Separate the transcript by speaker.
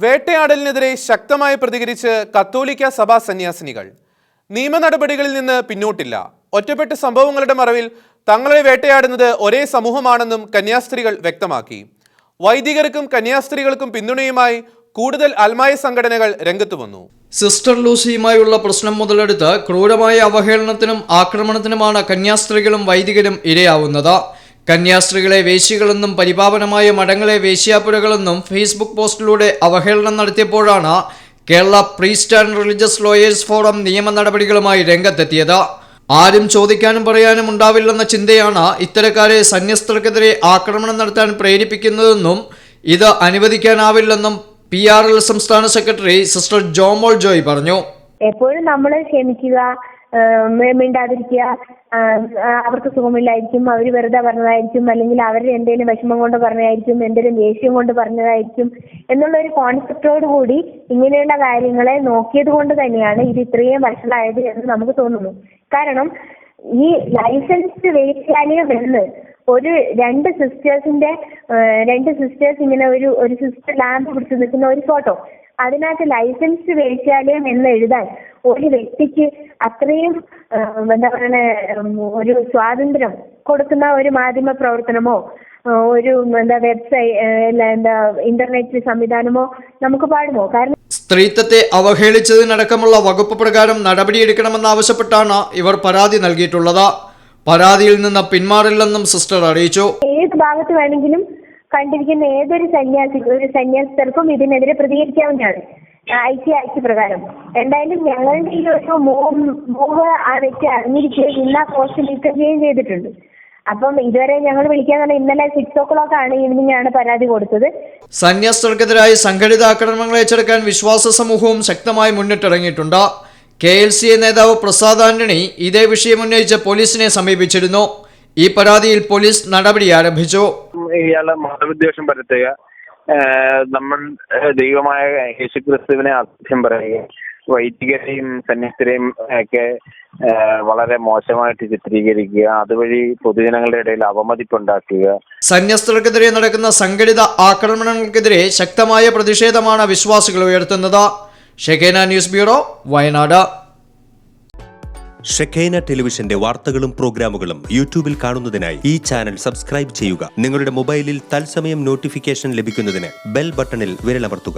Speaker 1: വേട്ടയാടലിനെതിരെ ശക്തമായി പ്രതികരിച്ച് കത്തോലിക്ക സഭാ സന്യാസിനികൾ. നിയമ നടപടികളിൽ നിന്ന് പിന്നോട്ടില്ല. ഒറ്റപ്പെട്ട സംഭവങ്ങളുടെ മറവിൽ തങ്ങളെ വേട്ടയാടുന്നത് ഒരേ സമൂഹമാണെന്നും കന്യാസ്ത്രീകൾ വ്യക്തമാക്കി. വൈദികർക്കും കന്യാസ്ത്രീകൾക്കും പിന്തുണയുമായി കൂടുതൽ അൽമായ സംഘടനകൾ രംഗത്ത് വന്നു.
Speaker 2: സിസ്റ്റർ ലൂസിയുമായുള്ള പ്രശ്നം മുതലെടുത്ത് ക്രൂരമായ അവഹേളനത്തിനും ആക്രമണത്തിനുമാണ് കന്യാസ്ത്രീകളും വൈദികരും ഇരയാവുന്നത്. കന്യാസ്ത്രീകളെ വേശ്യകളെന്നും പരിപാവനമായ മഠങ്ങളെ വേശ്യാപുരകളെന്നും ഫേസ്ബുക്ക് പോസ്റ്റിലൂടെ അവഹേളനം നടത്തിയപ്പോഴാണ് Kerala priest and religious lawyers forum നിയമ നടപടികളുമായി രംഗത്തെത്തിയത്. ആരും ചോദിക്കാനും പറയാനും ഉണ്ടാവില്ലെന്ന ചിന്തയാണ് ഇത്തരക്കാരെ സന്യസ്തർക്കെതിരെ ആക്രമണം നടത്താൻ പ്രേരിപ്പിക്കുന്നതെന്നും ഇത് അനുവദിക്കാനാവില്ലെന്നും PRL സംസ്ഥാന സെക്രട്ടറി സിസ്റ്റർ ജോമോൾ ജോയ് പറഞ്ഞു.
Speaker 3: എപ്പോഴും നമ്മൾ ക്ഷമിക്കുക, മിണ്ടാതിരിക്കുക. അവർക്ക് സുഖമില്ലായിരിക്കും, അവർ വെറുതെ പറഞ്ഞതായിരിക്കും, അല്ലെങ്കിൽ അവരുടെ എന്തെങ്കിലും വിഷമം കൊണ്ട് പറഞ്ഞതായിരിക്കും, എന്തെങ്കിലും ദേഷ്യം കൊണ്ട് പറഞ്ഞതായിരിക്കും എന്നുള്ള ഒരു കോൺസെപ്റ്റോട് കൂടി ഇങ്ങനെയുള്ള കാര്യങ്ങളെ നോക്കിയത് കൊണ്ട് തന്നെയാണ് ഇത് ഇത്രയും വഷളായത് എന്ന് നമുക്ക് തോന്നുന്നു. കാരണം ഈ ലൈസൻസ് വേശ്യാലയം എന്ന് രണ്ട് സിസ്റ്റേഴ്സ് ഇങ്ങനെ ഒരു സിസ്റ്റർ ലാമ്പ് പിടിച്ച് നിൽക്കുന്ന ഒരു ഫോട്ടോ, അതിനകത്ത് ലൈസൻസ് വേശ്യാലയം എന്ന് എഴുതാൻ ഒരു വ്യക്തിക്ക് അത്രയും ഒരു സ്വാതന്ത്ര്യം കൊടുക്കുന്ന ഒരു മാധ്യമ പ്രവർത്തനമോ ഒരു ഇന്റർനെറ്റ് സംവിധാനമോ നമുക്ക് പാടുമോ? കാരണം
Speaker 2: സ്ത്രീത്വത്തെ അവഹേളിച്ചതിനടക്കമുള്ള വകുപ്പ് പ്രകാരം നടപടിയെടുക്കണമെന്നാവശ്യപ്പെട്ടാണ് ഇവർ പരാതി നൽകിയിട്ടുള്ളത്. പരാതിയിൽ നിന്ന് പിന്മാറില്ലെന്നും സിസ്റ്റർ അറിയിച്ചു.
Speaker 3: ഏത് ഭാഗത്ത് വേണമെങ്കിലും കണ്ടിരിക്കുന്ന ഏതൊരു സന്യാസികർക്കും ഇതിനെതിരെ പ്രതികരിക്കാവുന്നതാണ് ICAC പ്രകാരം. എന്തായാലും ഞങ്ങളുടെ ഈ ഒരു മൂവ് ആ വ്യക്തി അറിഞ്ഞിരിക്കുകയും ഇന്ന് ആ പോസ്റ്റ് നീക്കുകയും ചെയ്തിട്ടുണ്ട്. അപ്പം ഇതുവരെ ഞങ്ങൾ വിളിക്കാൻ തന്നെ ഇന്നലെ 6 o'clock ഈവനിംഗ് ആണ് പരാതി കൊടുത്തത്.
Speaker 2: സന്യാസികൾക്കെതിരായി സംഘടിത ആക്രമണങ്ങൾ ഏറ്റെടുക്കാൻ വിശ്വാസ സമൂഹവും ശക്തമായി മുന്നിട്ടിറങ്ങിയിട്ടുണ്ട്. KLCA നേതാവ് പ്രസാദ് ആന്റണി ഇതേ വിഷയം ഉന്നയിച്ച് പോലീസിനെ സമീപിച്ചിരുന്നു. ഈ പരാതിയിൽ പോലീസ് നടപടി ആരംഭിച്ചു.
Speaker 4: ഇയാളെ മതവിദ്വേഷം പരത്തുക, നമ്മൾ ദൈവമായ യേശുക്രിസ്തുവിനെ അസത്യം പറയുക, വൈദികരെയും സന്യസ്തരെയും ഒക്കെ വളരെ മോശമായിട്ട് ചിത്രീകരിക്കുക, അതുവഴി പൊതുജനങ്ങളുടെ ഇടയിൽ അവമതിപ്പുണ്ടാക്കുക.
Speaker 2: സന്യസ്തർക്കെതിരെ നടക്കുന്ന സംഘടിത ആക്രമണങ്ങൾക്കെതിരെ ശക്തമായ പ്രതിഷേധമാണ് വിശ്വാസികൾ ഉയർത്തുന്നത്. ഷെഖേന ന്യൂസ് ബ്യൂറോ, വയനാട്.
Speaker 5: ഷെഖേന ടെലിവിഷന്റെ വാർത്തകളും പ്രോഗ്രാമുകളും യൂട്യൂബിൽ കാണുന്നതിനായി ഈ ചാനൽ സബ്സ്ക്രൈബ് ചെയ്യുക. നിങ്ങളുടെ മൊബൈലിൽ തത്സമയം നോട്ടിഫിക്കേഷൻ ലഭിക്കുന്നതിന് ബെൽ ബട്ടണിൽ വിരലമർത്തുക.